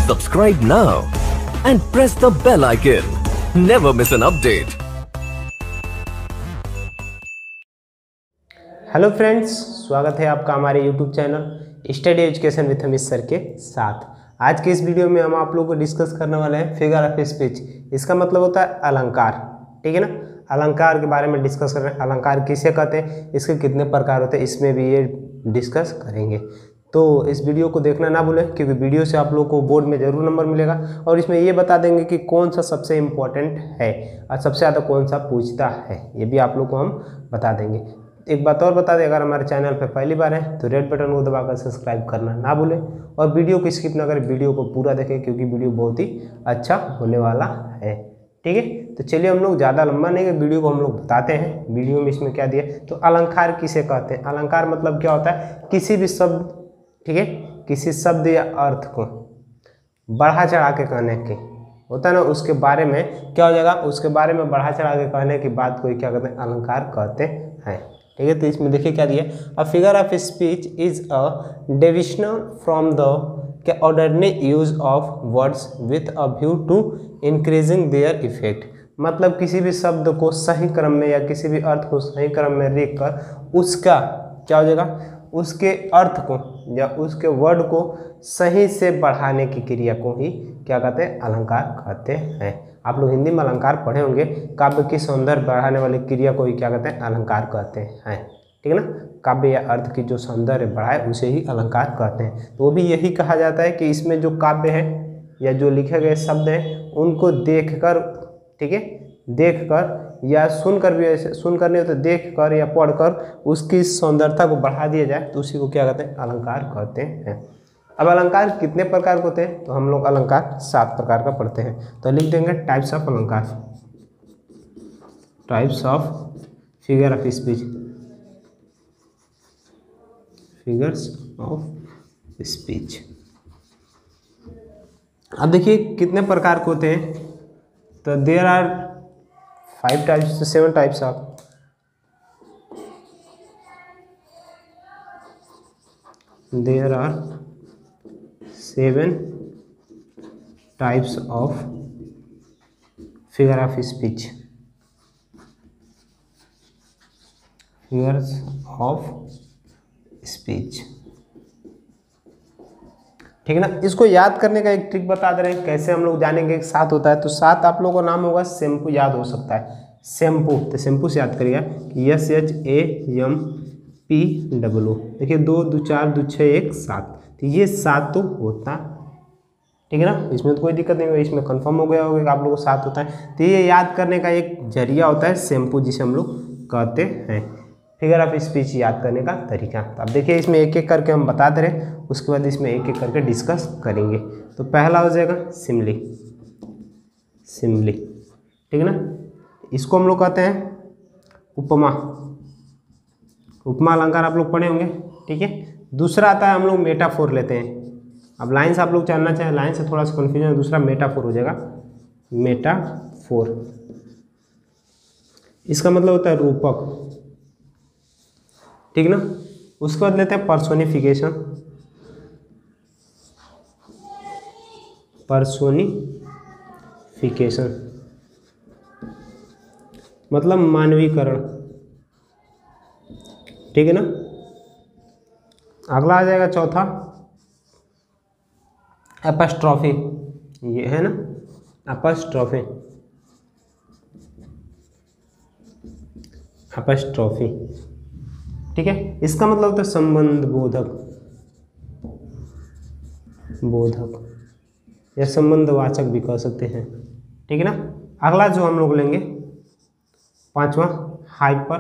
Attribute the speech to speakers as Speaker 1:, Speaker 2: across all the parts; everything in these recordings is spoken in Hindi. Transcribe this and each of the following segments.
Speaker 1: Subscribe now and press the bell icon. Never miss an update.
Speaker 2: Hello friends, स्वागत है आपका हमारे YouTube channel study education with Amit sir के साथ। आज के इस वीडियो में हम आप लोगों को डिस्कस करने वाले हैं फिगर ऑफ स्पीच। इसका मतलब होता है अलंकार, ठीक है ना। अलंकार के बारे में डिस्कस कर रहे हैं। अलंकार किसे कहते हैं, इसके कितने प्रकार होते हैं, इसमें भी ये डिस्कस करेंगे। तो इस वीडियो को देखना ना भूलें, क्योंकि वीडियो से आप लोगों को बोर्ड में ज़रूर नंबर मिलेगा। और इसमें ये बता देंगे कि कौन सा सबसे इम्पोर्टेंट है और सबसे ज़्यादा कौन सा पूछता है, ये भी आप लोग को हम बता देंगे। एक बात और बता दें, अगर हमारे चैनल पर पहली बार है तो रेड बटन को दबाकर सब्सक्राइब करना ना भूलें और वीडियो को स्किप ना करें, वीडियो को पूरा देखें, क्योंकि वीडियो बहुत ही अच्छा होने वाला है, ठीक है। तो चलिए, हम लोग ज़्यादा लंबा नहीं, वीडियो को हम लोग बताते हैं। वीडियो में इसमें क्या दिया, तो अलंकार किसे कहते हैं। अलंकार मतलब क्या होता है, किसी भी शब्द, ठीक है, किसी शब्द या अर्थ को बढ़ा चढ़ा के कहने की होता है ना, उसके बारे में क्या हो जाएगा, उसके बारे में बढ़ा चढ़ा के कहने की बात को क्या कहते हैं, अलंकार कहते हैं, ठीक है। तो इसमें देखिए क्या दिया, a figure of speech is a deviation from the ordinary use of words with a view to increasing their effect. मतलब किसी भी शब्द को सही क्रम में या किसी भी अर्थ को सही क्रम में लिख कर उसका क्या हो जाएगा, उसके अर्थ को या उसके वर्ड को सही से बढ़ाने की क्रिया को ही क्या कहते हैं, अलंकार कहते हैं। आप लोग हिंदी में अलंकार पढ़े होंगे, काव्य की सौंदर्य बढ़ाने वाली क्रिया को ही क्या कहते हैं, अलंकार कहते हैं, ठीक है ना। काव्य या अर्थ की जो सौंदर्य बढ़ाए उसे ही अलंकार कहते हैं। तो वो भी यही कहा जाता है कि इसमें जो काव्य है या जो लिखे गए शब्द हैं उनको देखकर, ठीक है, देखकर या सुनकर भी, ऐसे सुनकर नहीं हो तो देखकर या पढ़कर उसकी सौंदर्यता को बढ़ा दिया जाए तो उसी को क्या कहते हैं, अलंकार कहते हैं। अब अलंकार कितने प्रकार के होते हैं, तो हम लोग अलंकार 7 प्रकार का पढ़ते हैं। तो लिख देंगे टाइप्स ऑफ अलंकार, types of figure of speech, figures of speech. अब देखिए कितने प्रकार के होते हैं, तो there are 5 types, 7 types of, there are 7 types of figure of speech, figures of speech, ठीक है ना। इसको याद करने का एक ट्रिक बता दे रहे हैं, कैसे हम लोग जानेंगे। 7 होता है तो 7 आप लोगों का नाम होगा शैम्पू, याद हो सकता है शैम्पू, तो शैम्पू से याद करिएगा कि SHAMPW। देखिए 2 2 4 2 6 1 7, तो ये 7 तो होता, ठीक है ना। इसमें तो कोई दिक्कत नहीं होगी, इसमें कंफर्म हो गया होगा कि आप लोगों को 7 होता है। तो ये याद करने का एक जरिया होता है शैम्पू, जिसे हम लोग कहते हैं फिगर ऑफ स्पीच याद करने का तरीका। तो अब देखिए इसमें एक एक करके हम बता दे रहे हैं, उसके बाद इसमें एक एक करके डिस्कस करेंगे। तो पहला हो जाएगा सिमली, सिमली, ठीक है ना। इसको हम लोग कहते हैं उपमा, उपमा अलंकार आप लोग पढ़े होंगे, ठीक है। दूसरा आता है, हम लोग मेटाफोर लेते हैं। अब लाइन से आप लोग जानना चाहें, लाइन से थोड़ा सा कन्फ्यूजन है, दूसरा मेटाफोर हो जाएगा, मेटाफोर। इसका मतलब होता है रूपक, ठीक ना। उसके बाद लेते हैं पर्सोनिफिकेशन, पर्सोनिफिकेशन मतलब मानवीकरण, ठीक है ना। अगला आ जाएगा चौथा एपस्ट्रॉफी, ये है ना एपस्ट्रॉफी, एपस्ट्रॉफी, ठीक है। इसका मतलब होता है संबंध बोधक, बोधक या संबंधवाचक भी कह सकते हैं, ठीक है ना। अगला जो हम लोग लेंगे 5वां हाइपर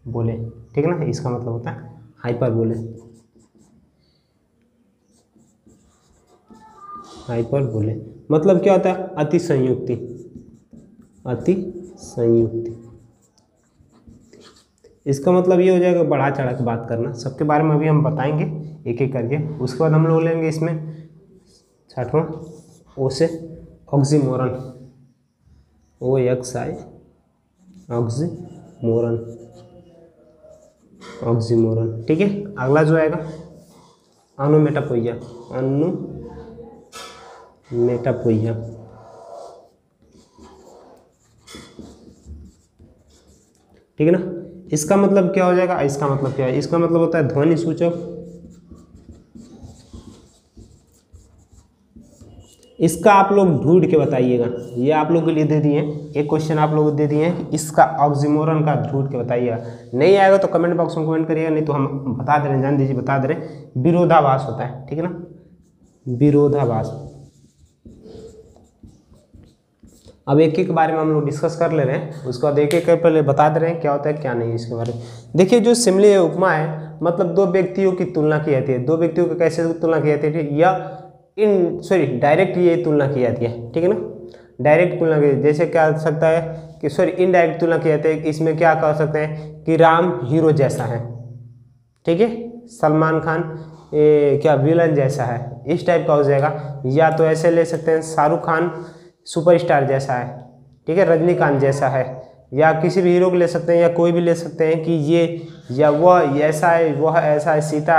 Speaker 2: बोले, ठीक है ना। इसका मतलब होता है हाइपर बोले, हाइपर बोले मतलब क्या होता है, अति संयुक्ति, अति संयुक्ति। इसका मतलब ये हो जाएगा बढ़ा चढ़ा के बात करना। सबके बारे में अभी हम बताएंगे एक एक करके। उसके बाद हम लोग लेंगे इसमें 6वां ओ से ऑक्सीमोरन, OXI ऑक्सीमोरन, ऑक्सीमोरन, ठीक है। अगला जो आएगा अनुमेटापोइया, अनुमेटापोइया, मेटापोइया। ठीक है ना। इसका मतलब क्या हो जाएगा, इसका मतलब क्या है, इसका मतलब होता है ध्वनि सूचक। इसका आप लोग ढूंढ के बताइएगा, ये आप लोगों के लिए दे दिए, एक क्वेश्चन आप लोगों को दे दिए हैं कि इसका ऑक्सीमोरन का ढूंढ के बताइएगा। नहीं आएगा तो कमेंट बॉक्स में कमेंट करिएगा, नहीं तो हम बता दे रहे हैं, जान दीजिए बता दे रहे हैं, विरोधाभास होता है। ठीक है ना, विरोधाभास। अब एक एक के बारे में हम लोग डिस्कस कर ले रहे हैं, उसके बाद एक एक पहले बता दे रहे हैं क्या होता है क्या नहीं इसके बारे में। देखिए जो सिमली उपमा है, मतलब दो व्यक्तियों की तुलना की जाती है, दो व्यक्तियों की कैसे तुलना की जाती है, या डायरेक्ट ये तुलना की जाती है। ठीक है ना, डायरेक्ट तुलना की, जैसे क्या हो सकता है कि इनडायरेक्ट तुलना की जाती है। इसमें क्या कह सकते हैं कि राम हीरो जैसा है, ठीक है, सलमान खान क्या विलन जैसा है, इस टाइप का हो जाएगा। या तो ऐसे ले सकते हैं शाहरुख खान सुपरस्टार जैसा है, ठीक है, रजनीकांत जैसा है, या किसी भी हीरो को ले सकते हैं, या कोई भी ले सकते हैं कि ये या वह ऐसा है, वह ऐसा है, सीता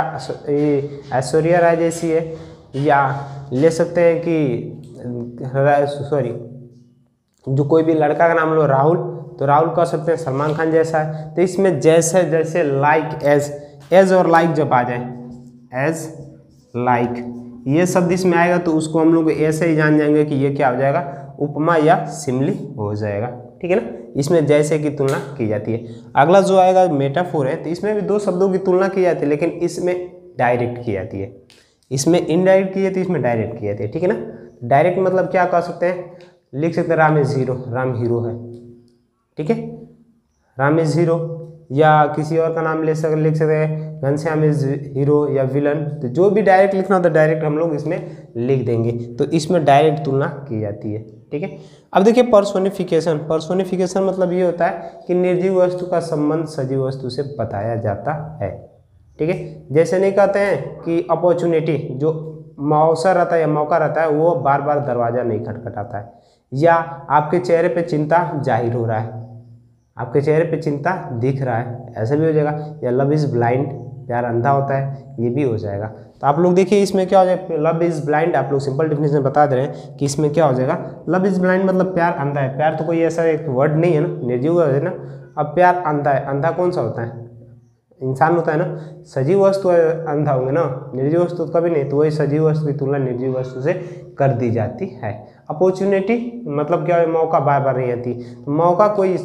Speaker 2: ऐश्वर्या राय जैसी है, या ले सकते हैं कि जो कोई भी लड़का का नाम लो राहुल, तो राहुल कह सकते हैं सलमान खान जैसा है। तो इसमें जैसे जैसे लाइक एज और लाइक जब आ जाए, एज लाइक ये शब्द इसमें आएगा तो उसको हम लोग ऐसे ही जान जाएंगे कि ये क्या हो जाएगा, उपमा या सिमली हो जाएगा। ठीक है ना, इसमें जैसे की तुलना की जाती है। अगला जो आएगा मेटाफोर है, तो इसमें भी दो शब्दों की तुलना की जाती है, लेकिन इसमें डायरेक्ट की जाती है, इसमें इनडायरेक्ट की जाती है, इसमें डायरेक्ट की जाती है। ठीक है ना, डायरेक्ट मतलब क्या कह सकते हैं, लिख सकते हैं Ram is hero, Ram hero है, ठीक है, राम इज हीरो। या किसी और का नाम लिख सकते हैं घनश्याम इज हीरो या विलन। तो जो भी डायरेक्ट लिखना होता है डायरेक्ट हम लोग इसमें लिख देंगे, तो इसमें डायरेक्ट तुलना की जाती है। ठीक है, अब देखिए पर्सोनिफिकेशन। पर्सोनिफिकेशन मतलब ये होता है कि निर्जीव वस्तु का संबंध सजीव वस्तु से बताया जाता है। ठीक है, जैसे नहीं कहते हैं कि अपॉर्चुनिटी, जो अवसर रहता है या मौका रहता है, वो बार बार दरवाजा नहीं खटखटाता है, या आपके चेहरे पे चिंता जाहिर हो रहा है, आपके चेहरे पे चिंता दिख रहा है, ऐसा भी हो जाएगा। या लव इज़ ब्लाइंड, प्यार अंधा होता है, ये भी हो जाएगा। तो आप लोग देखिए इसमें क्या हो जाएगा, लव इज़ ब्लाइंड, आप लोग सिंपल डेफिनेशन बता दे रहे हैं कि इसमें क्या हो जाएगा, लव इज़ ब्लाइंड मतलब प्यार अंधा है। प्यार तो कोई ऐसा एक वर्ड नहीं है ना, निर्जीव है ना। अब प्यार अंधा है, अंधा कौन सा होता है, इंसान होता है ना। सजीव वस्तु अंधा होंगे ना, निर्जीव वस्तु कभी नहीं, तो वही सजीव वस्तु की तुलना निर्जीव वस्तु से कर दी जाती है। अपॉर्चुनिटी मतलब क्या है, मौका बार बार नहीं आती। तो मौका कोई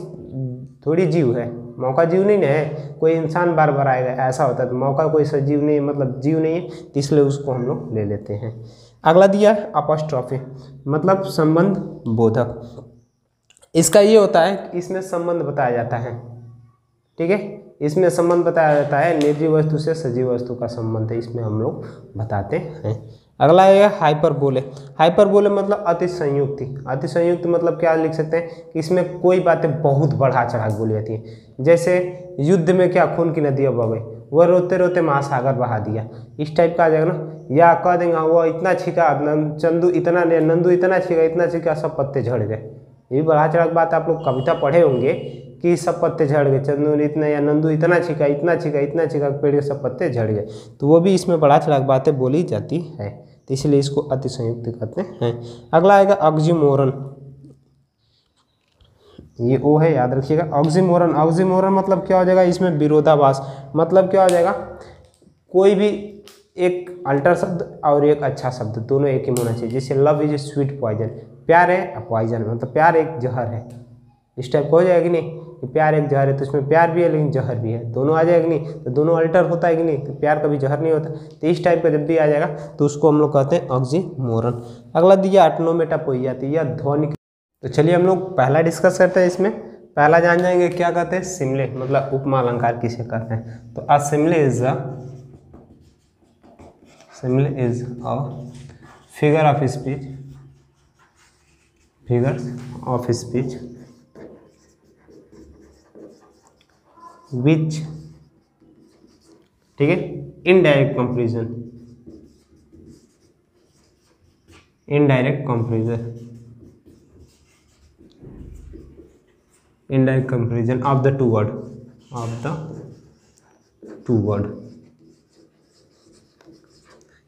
Speaker 2: थोड़ी जीव है, मौका जीव नहीं है, कोई इंसान बार बार आएगा ऐसा होता है। तो मौका कोई सजीव नहीं, मतलब जीव नहीं है, तो इसलिए उसको हम लोग ले लेते हैं। अगला दिया है अपॉस्ट्रोफी, मतलब संबंध बोधक। इसका ये होता है कि इसमें संबंध बताया जाता है। ठीक है, इसमें संबंध बताया जाता है, निर्जीव वस्तु से सजीव वस्तु का संबंध है, इसमें हम लोग बताते हैं। अगला है हाइपरबोले। हाइपरबोले मतलब अति संयुक्ति। अति संयुक्त मतलब क्या लिख सकते हैं कि इसमें कोई बातें बहुत बढ़ा चढ़ा बोली जाती हैं। जैसे युद्ध में क्या खून की नदियाँ बह गई, वह रोते रोते महासागर बहा दिया, इस टाइप का आ जाएगा ना। या कह देंगे वो इतना छीका, नंदू इतना छीका सब पत्ते झड़ गए, ये भी बढ़ा चढ़ा बात। आप लोग कविता पढ़े होंगे कि सब पत्ते झड़ गए, चंदू ने इतना, या नंदू इतना छीका पेड़ के सब पत्ते झड़ गए, तो वो भी इसमें बढ़ा चढ़ा बातें बोली जाती है, तो इसलिए इसको अति संयुक्त कहते हैं। अगला आएगा ऑक्सीमोरन, ये ओ है, याद रखिएगा। ऑक्सीमोरन, ऑक्सीमोरन मतलब क्या हो जाएगा, इसमें विरोधाभास। मतलब क्या हो जाएगा, कोई भी एक अल्टर शब्द और एक अच्छा शब्द दोनों एक ही होना चाहिए। जैसे love is a sweet poison, प्यार है पॉइजन मतलब प्यार एक जहर है, इस टाइप को हो जाएगी नहीं कि प्यार एक जहर है, तो इसमें प्यार भी है लेकिन जहर भी है, दोनों आ जाएगी नहीं, तो दोनों अल्टर होता है कि नहीं, तो प्यार कभी जहर नहीं होता। तो इस टाइप का जब भी आ जाएगा तो उसको हम लोग कहते हैं ऑक्सीमोरन। अगला दिया ऑटोनोमेटोपोइया, यह ध्वनि। तो चलिए हम लोग पहला डिस्कस करते हैं। इसमें पहला जान जाएंगे क्या कहते हैं, सिमले मतलब उपमा अलंकार किसे कहते हैं। तो a simile is a figure of speech, figures of speech which, ठीक है, indirect comparison, indirect comparison of the two word,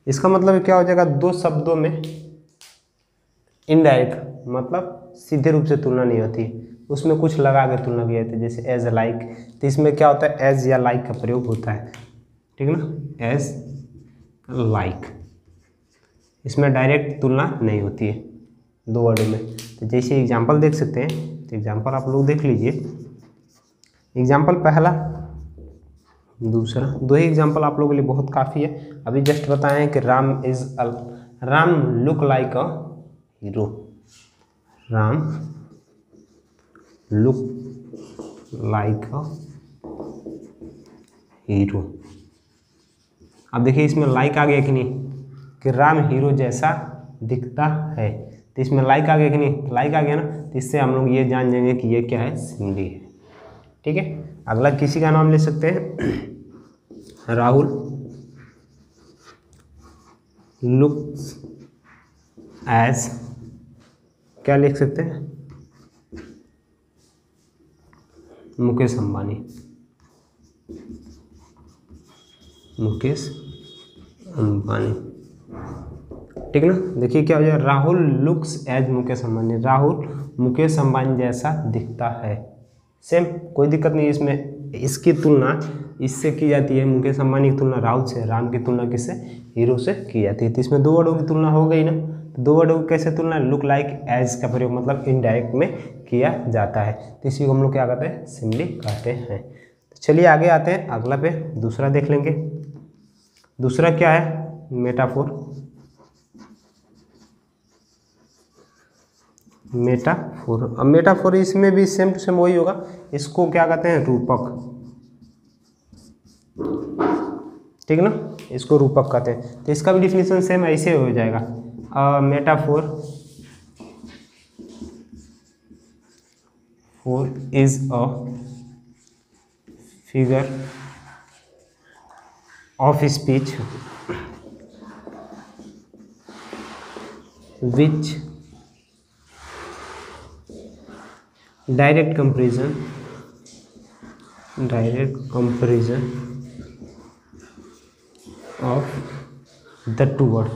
Speaker 2: इसका मतलब क्या हो जाएगा, दो शब्दों में इनडायरेक्ट मतलब सीधे रूप से तुलना नहीं होती, उसमें कुछ लगा के तुलना की जाती है, जैसे एज लाइक। तो इसमें क्या होता है, एज या लाइक का प्रयोग होता है, ठीक है ना, एज लाइक। इसमें डायरेक्ट तुलना नहीं होती है दो वर्डों में। तो जैसे एग्जांपल देख सकते हैं, तो एग्जांपल आप लोग देख लीजिए। एग्जांपल पहला, दूसरा, दो ही एग्जांपल आप लोगों के लिए बहुत काफ़ी है। अभी जस्ट बताएं कि Ram look like a hero, Ram look like a hero. अब देखिए इसमें लाइक आ गया कि नहीं, कि राम हीरो जैसा दिखता है। तो इसमें लाइक आ गया कि नहीं, लाइक आ गया ना, तो इससे हम लोग ये जान जाएंगे कि ये क्या है, सिमिली है। ठीक है, अगला किसी का नाम ले सकते हैं, राहुल लुक्स एज, क्या लिख सकते हैं, मुकेश अंबानी, मुकेश अंबानी, ठीक है ना। देखिए क्या हो जाएगा, राहुल लुक्स एज मुकेश अंबानी, राहुल मुकेश अंबानी जैसा दिखता है। सेम, कोई दिक्कत नहीं इसमें। इसकी तुलना इससे की जाती है, मुकेश अंबानी की तुलना राहुल से, राम की तुलना किससे, हीरो से की जाती है। तो इसमें दो वर्डों की तुलना हो गई ना। तो दो वर्डों की कैसे तुलना, लुक लाइक एज का प्रयोग मतलब इनडायरेक्ट में किया जाता है। तो इसी को हम लोग क्या कहते हैं, सिमिली कहते हैं। तो चलिए आगे आते हैं, अगला पे दूसरा देख लेंगे। दूसरा क्या है, मेटाफोर। मेटाफोर, अब मेटाफोर इसमें भी सेम टू सेम वही होगा। इसको क्या कहते हैं, रूपक, ठीक है ना, इसको रूपक कहते हैं। तो इसका भी डिफिनीशन सेम ऐसे हो जाएगा, metaphor is a figure of speech which direct comparison of the two word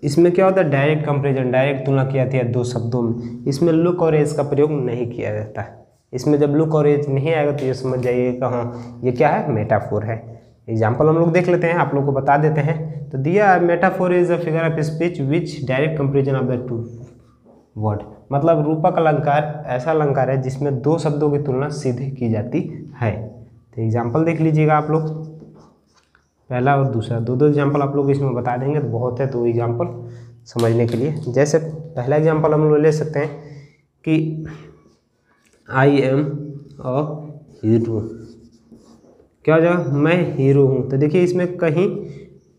Speaker 2: इसमें क्या होता है, डायरेक्ट कंपेरिजन, डायरेक्ट तुलना की जाती है दो शब्दों में। इसमें लुक और एज का प्रयोग नहीं किया जाता है। इसमें जब लुक और एज नहीं आएगा तो ये समझ जाइए कि हाँ ये क्या है, मेटाफोर है। एग्जाम्पल हम लोग देख लेते हैं, आप लोग को बता देते हैं। तो दिया, metaphor is a figure of speech which direct comparison of the two word, मतलब रूपक अलंकार ऐसा अलंकार है जिसमें दो शब्दों की तुलना सीधे की जाती है। तो एग्जाम्पल देख लीजिएगा आप लोग, पहला और दूसरा, दो एग्जाम्पल आप लोग इसमें बता देंगे तो बहुत है, दो एग्जाम्पल समझने के लिए। जैसे पहला एग्जाम्पल हम लोग ले सकते हैं कि आई एम अ हीरो, क्या हो जाएगा, मैं हीरो हूँ। तो देखिए इसमें कहीं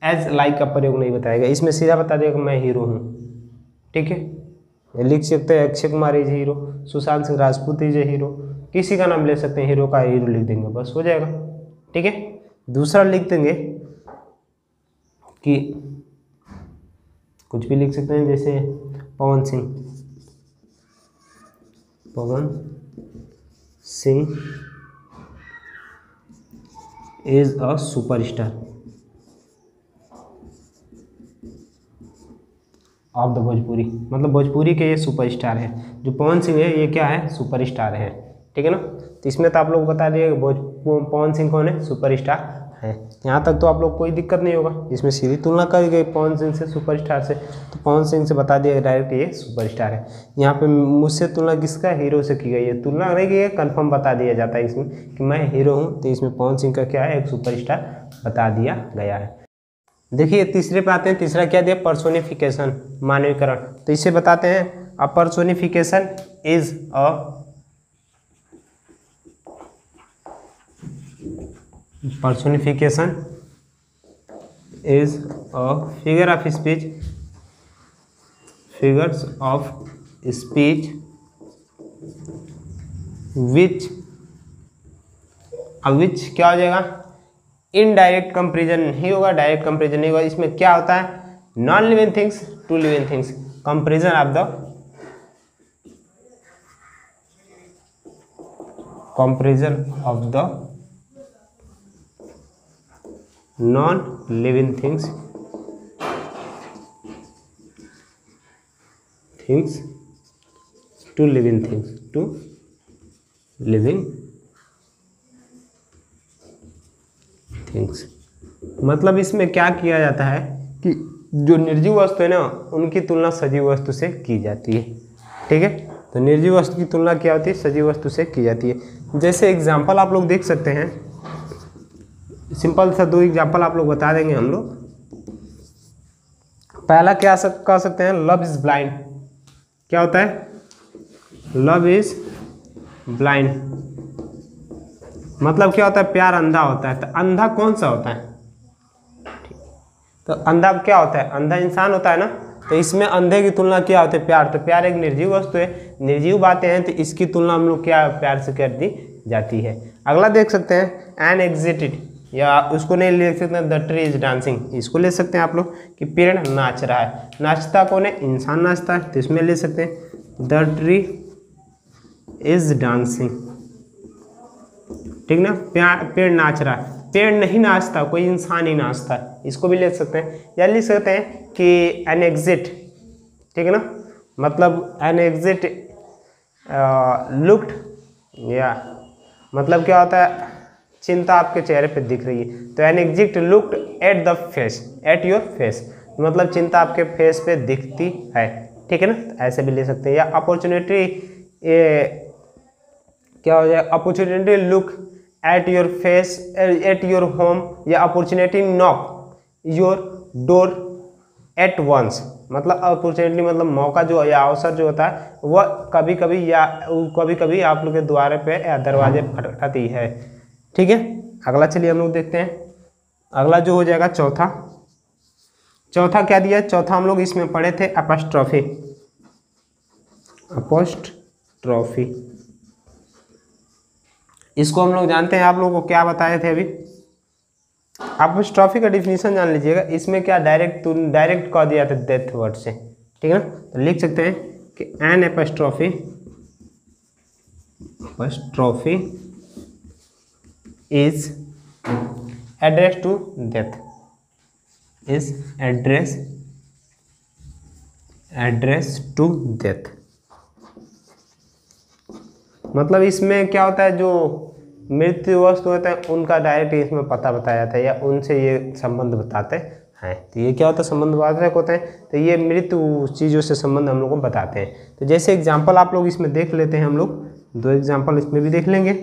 Speaker 2: एज लाइक का प्रयोग नहीं बताएगा, इसमें सीधा बता देगा मैं हीरो हूँ। ठीक है, लिख सकते हैं Akshay Kumar is hero, Sushant Singh Rajput is a hero, किसी का नाम ले सकते हैं, हीरो का हीरो लिख देंगे, बस हो जाएगा। ठीक है, दूसरा लिख देंगे कि कुछ भी लिख सकते हैं, जैसे Pawan Singh is a superstar of the Bhojpuri, मतलब भोजपुरी के ये सुपरस्टार है। जो पवन सिंह है ये क्या है, सुपरस्टार है। ठीक है ना, तो इसमें तो आप लोग बता दिए पवन सिंह कौन है, सुपरस्टार है। यहाँ तक तो आप लोग कोई दिक्कत नहीं होगा। इसमें सीधी तुलना करी गई पवन सिंह से, सुपरस्टार से, तो पवन सिंह से बता दिया डायरेक्ट ये सुपरस्टार है। यहाँ पे मुझसे तुलना किसका, हीरो से की गई है। तुलना नहीं गई है, कन्फर्म बता दिया जाता है इसमें कि मैं हीरो हूँ। तो इसमें पवन सिंह का क्या है, एक सुपरस्टार बता दिया गया है। देखिए तीसरे पे आते हैं, तीसरा क्या दिया, पर्सोनिफिकेशन, मानवीकरण। तो इसे बताते हैं, a personification is a personification is a figure of speech, figures of speech which क्या हो जाएगा, इनडायरेक्ट कंपेरिजन नहीं होगा, डायरेक्ट कंपेरिजन नहीं होगा। इसमें क्या होता है, non living things to living things, comparison of the comparison of the non living things to living things. मतलब इसमें क्या किया जाता है कि जो निर्जीव वस्तु है ना उनकी तुलना सजीव वस्तु से की जाती है। ठीक है, तो निर्जीव वस्तु की तुलना क्या होती है, सजीव वस्तु से की जाती है। जैसे एग्जाम्पल आप लोग देख सकते हैं, सिंपल सा 2 एग्जाम्पल आप लोग बता देंगे हम लोग। पहला क्या कह सकते हैं, लव इज ब्लाइंड। क्या होता है, लव इज ब्लाइंड मतलब क्या होता है, प्यार अंधा होता है। तो अंधा कौन सा होता है, तो अंधा क्या होता है, अंधा इंसान होता है ना। तो इसमें अंधे की तुलना क्या होती है, प्यार। तो प्यार एक निर्जीव वस्तु है, निर्जीव बातें हैं, तो इसकी तुलना हम लोग क्या प्यार से कर दी जाती है। अगला देख सकते हैं, एन एग्जिटेड, या उसको नहीं ले सकते हैं, द ट्री इज डांसिंग। इसको ले सकते हैं आप लोग कि पेड़ नाच रहा है। नाचता कौन है, इंसान नाचता है, तो इसमें ले सकते हैं द ट्री इज डांसिंग। ठीक ना, पेड़ नाच रहा है, पेड़ नहीं नाचता, कोई इंसान ही नाचता है, इसको भी ले सकते हैं। या लिख सकते हैं कि एन एग्जिट, ठीक है ना, मतलब एन एग्जिट लुक्ड, या मतलब क्या होता है, चिंता आपके चेहरे पे दिख रही है। तो an exit looked at the face, at your face, मतलब चिंता आपके फेस पे दिखती है। ठीक है ना, तो ऐसे भी ले सकते हैं। या अपॉर्चुनिटी, क्या हो जाए, opportunity look at your face at your home, या opportunity knock your door at once, मतलब अपॉर्चुनिटी मतलब मौका जो या अवसर जो होता है वह कभी कभी आप लोग के द्वार पे या दरवाजे खटखटाती है। ठीक है, अगला चलिए हम लोग देखते हैं। अगला जो हो जाएगा चौथा क्या दिया, चौथा हम लोग इसमें पढ़े थे एपोस्ट्रोफी। इसको हम लोग जानते हैं, आप लोगों को क्या बताए थे अभी। एपोस्ट्रोफी का डिफिनीशन जान लीजिएगा। इसमें क्या डायरेक्ट कह दिया था डेथ वर्ड से। ठीक है ना, तो लिख सकते हैं कि an apostrophe is address to death, मतलब इसमें क्या होता है, जो मृत्यु वस्तु होते हैं उनका डायरेक्ट इसमें पता बताया जाता है, या उनसे ये संबंध बताते हैं। तो ये क्या होता है, संबंधवाचक होते हैं। तो ये मृत्यु चीज़ों से संबंध हम लोग को बताते हैं। तो जैसे एग्जाम्पल आप लोग इसमें देख लेते हैं, हम लोग 2 एग्जाम्पल इसमें भी देख लेंगे।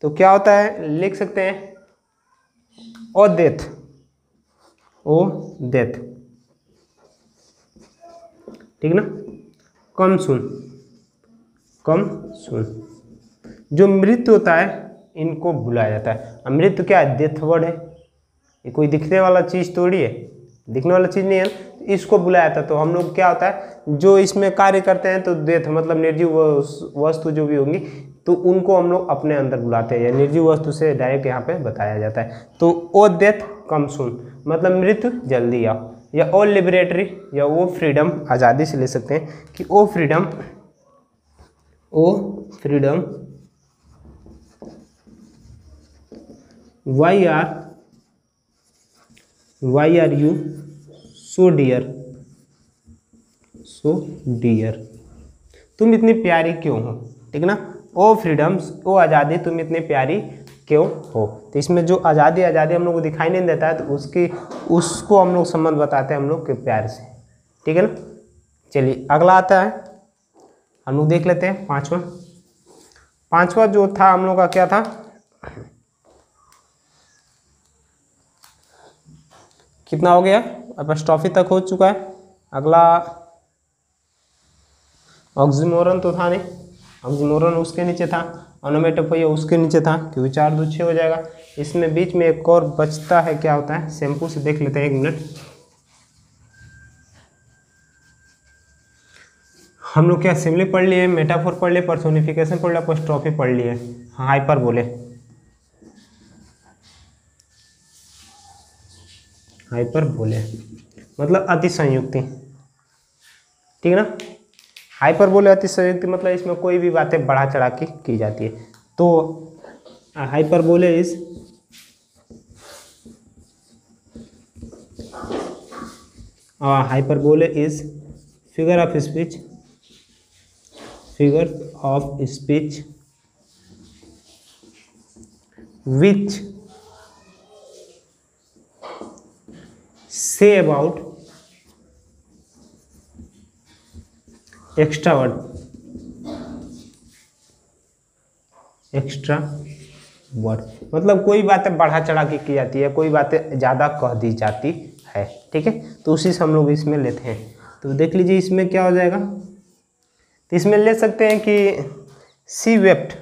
Speaker 2: तो क्या होता है, लिख सकते हैं ओ डेथ, ठीक ना, कम सुन, जो मृत्यु होता है इनको बुलाया जाता है। मृत्यु क्या है, डेथ वर्ड है, ये कोई दिखने वाला चीज़ थोड़ी है, दिखने वाला चीज़ नहीं है, इसको बुलाया था। तो हम लोग क्या होता है, जो इसमें कार्य करते हैं, तो डेथ मतलब निर्जीव वस्तु जो भी होंगी, तो उनको हम लोग अपने अंदर बुलाते हैं, या निर्जीव वस्तु से डायरेक्ट यहाँ पे बताया जाता है। तो ओ डेथ कम सुन मतलब मृत्यु जल्दी आओ, या ओ लिबरेटरी, या ओ फ्रीडम आज़ादी से ले सकते हैं कि O freedom why are you so dear, तुम इतनी प्यारी क्यों हो। ठीक ना, ओ फ्रीडम्स, ओ आज़ादी, तुम इतनी प्यारी क्यों हो। तो इसमें जो आज़ादी हम लोग को दिखाई नहीं देता है, तो उसको हम लोग संबंध बताते हैं हम लोग के प्यार से। ठीक है ना, चलिए अगला आता है, हम लोग देख लेते हैं पांचवा जो था हम लोग का क्या था, कितना हो गया, एपोस्ट्रोफी तक हो चुका है। अगला ऑक्सीमोरन तो था नहीं, ऑक्सीमोरन उसके नीचे था, ओनोमेटोपोइया उसके नीचे था, क्योंकि 4 2 6 हो जाएगा। इसमें बीच में एक और बचता है, क्या होता है, शैम्पू से देख लेते हैं, 1 मिनट। हम लोग क्या सिमिली पढ़ लिए, मेटाफोर पढ़ लिए, पर्सोनिफिकेशन पढ़ लिया, एपोस्ट्रोफी पढ़ लिए, हाइपरबोले मतलब अतिसंयुक्ति। ठीक है ना, हाइपरबोले अतिसंयुक्ति मतलब इसमें कोई भी बातें बढ़ा चढ़ा की जाती है। तो hyperbole is hyperbole is figure of speech which say about extra word मतलब कोई बातें बढ़ा चढ़ा के की जाती है, कोई बातें ज़्यादा कह दी जाती है। ठीक है, तो उसी से हम लोग इसमें लेते हैं। तो देख लीजिए इसमें क्या हो जाएगा। तो इसमें ले सकते हैं कि सी वेप्ट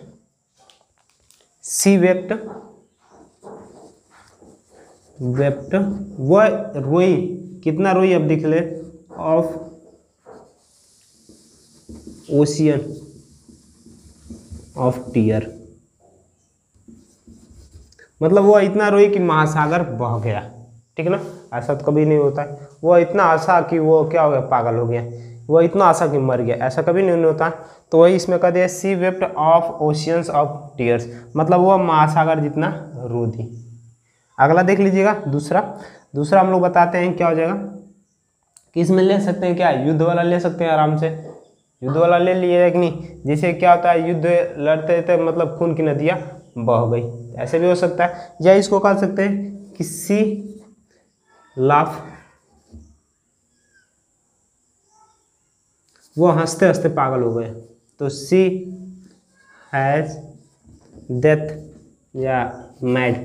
Speaker 2: वह रोई, कितना रोई अब देख ले, ऑफ ओशियन ऑफ टीयर, मतलब वो इतना रोई कि महासागर बह गया। ठीक है ना, ऐसा तो कभी नहीं होता है। वो इतना आशा कि वो क्या हो गया, पागल हो गया। वो इतना आशा कि मर गया, ऐसा कभी नहीं होता। तो वही इसमें कह दिया she wept of oceans of tears, मतलब वो महासागर जितना रो दी। अगला देख लीजिएगा दूसरा हम लोग बताते हैं क्या हो जाएगा कि इसमें ले सकते हैं क्या, युद्ध वाला ले सकते हैं आराम से। युद्ध वाला ले लिए कि नहीं, जैसे क्या होता है युद्ध लड़ते थे मतलब खून की नदियाँ बह गई, ऐसे भी हो सकता है। या इसको कह सकते हैं कि सी लाफ, वो हंसते हंसते पागल हो गए। तो सी हैज डेथ या मैड,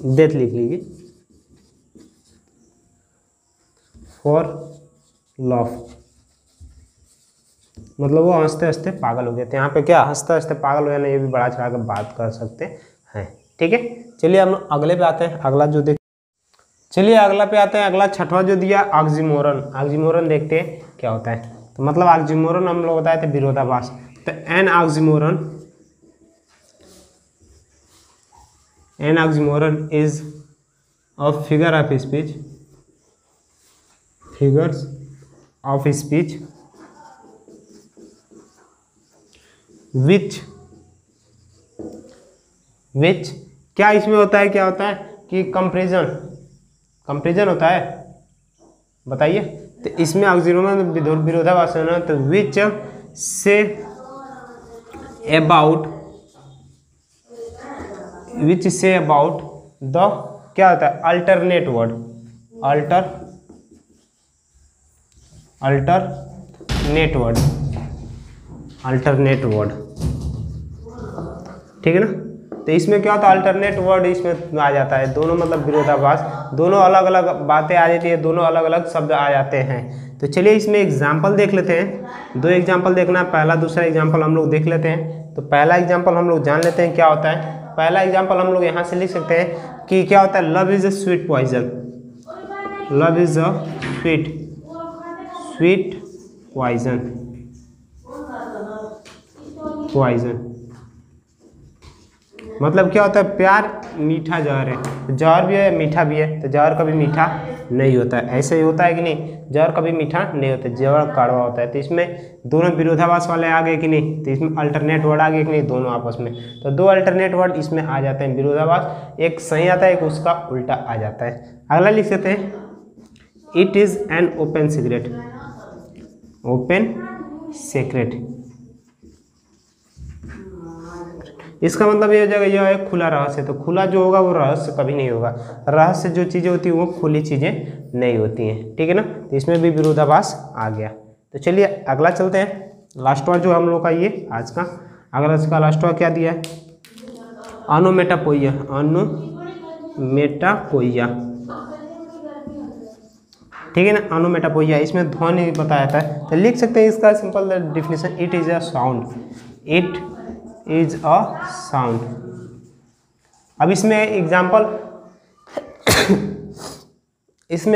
Speaker 2: डेथ लिख लीजिए, फॉर लव, मतलब वो हंसते हंसते पागल हो गए थे। यहाँ पे क्या हंसते हंसते पागल हो गया ना, ये भी बड़ा चढ़ा कर बात कर सकते हैं। ठीक है, चलिए हम अगले पे आते हैं। अगला जो अगला छठवां जो दिया ऑक्सीमोरन देखते हैं क्या होता है। तो मतलब ऑक्सीमोरन हम लोग बताए थे विरोधाभास। तो an oxymoron is a figures of speech which क्या इसमें होता है, क्या होता है कि कंपेरिजन होता है, बताइए। तो इसमें ऑक्सीमोरन विरोधाभास है ना, तो विच से अबाउट द क्या होता है अल्टरनेट वर्ड, ठीक है ना। तो इसमें क्या होता है अल्टरनेट वर्ड इसमें आ जाता है, दोनों मतलब विरोधाभास, दोनों अलग अलग बातें आ जाती है, दोनों अलग अलग शब्द आ जाते हैं। तो चलिए इसमें एग्जाम्पल देख लेते हैं। 2 एग्जाम्पल देखना है, पहला दूसरा एग्जाम्पल हम लोग देख लेते हैं। तो पहला एग्जाम्पल हम लोग जान लेते हैं क्या होता है। पहला एग्जाम्पल हम लोग यहाँ से लिख सकते हैं कि क्या होता है, love is a sweet poison, love is a sweet poison, मतलब क्या होता है प्यार मीठा जहर है। जहर भी है मीठा भी है, तो जहर कभी मीठा नहीं होता है, ऐसे ही होता है कि नहीं, जहर कभी मीठा नहीं होता, जहर कड़वा होता है। तो इसमें दोनों विरोधाभास वाले आ गए कि नहीं, तो इसमें अल्टरनेट वर्ड आ गए कि नहीं, दोनों आपस में। तो 2 अल्टरनेट वर्ड इसमें आ जाते हैं विरोधाभास, एक सही आता है, एक उसका उल्टा आ जाता है। अगला लिख सकते हैं it is an open secret, इसका मतलब ये हो जाएगा यह एक खुला रहस्य। तो खुला जो होगा वो रहस्य कभी नहीं होगा, रहस्य जो चीज़ें होती हैं वो खुली चीज़ें नहीं होती हैं। ठीक है ना, तो इसमें भी विरोधाभास आ गया। तो चलिए अगला चलते हैं, लास्ट वाला जो हम लोग का ये आज का अगला इसका लास्ट वाला क्या दिया है, ऑनोमेटोपोइया। ठीक है ना, ऑनोमेटोपोइया, इसमें ध्वनि बताया था। तो लिख सकते हैं इसका simple definition, it is a sound, it is a sound. अब इसमें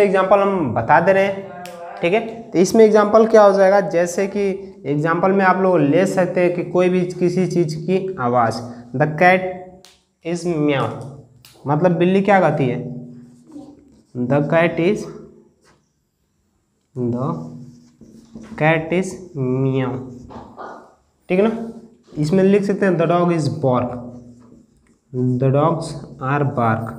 Speaker 2: एग्जाम्पल हम बता दे रहे हैं। ठीक है, तो इसमें एग्जाम्पल क्या हो जाएगा, जैसे कि एग्जाम्पल में आप लोग ले सकते हैं कि कोई भी किसी चीज़ की आवाज़, द कैट इज म्याऊ, मतलब बिल्ली क्या गाती है, द कैट इज म्याऊ। ठीक है ना, इसमें लिख सकते हैं the dog is bark, the dogs are bark,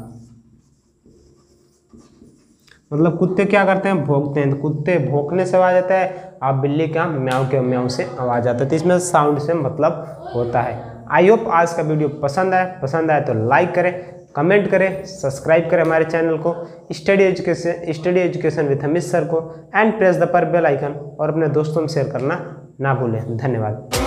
Speaker 2: मतलब कुत्ते क्या करते हैं, भौंकते हैं। तो कुत्ते भौंकने से आवाज आता है, आप बिल्ली का म्याऊ के म्याऊ से आवाज आता है। तो इसमें साउंड से मतलब होता है। आई होप आज का वीडियो पसंद आए तो लाइक करें, कमेंट करें, सब्सक्राइब करें हमारे चैनल को study education with Amit sir को, एंड प्रेस द पर बेल आइकन, और अपने दोस्तों में शेयर करना ना भूलें। धन्यवाद।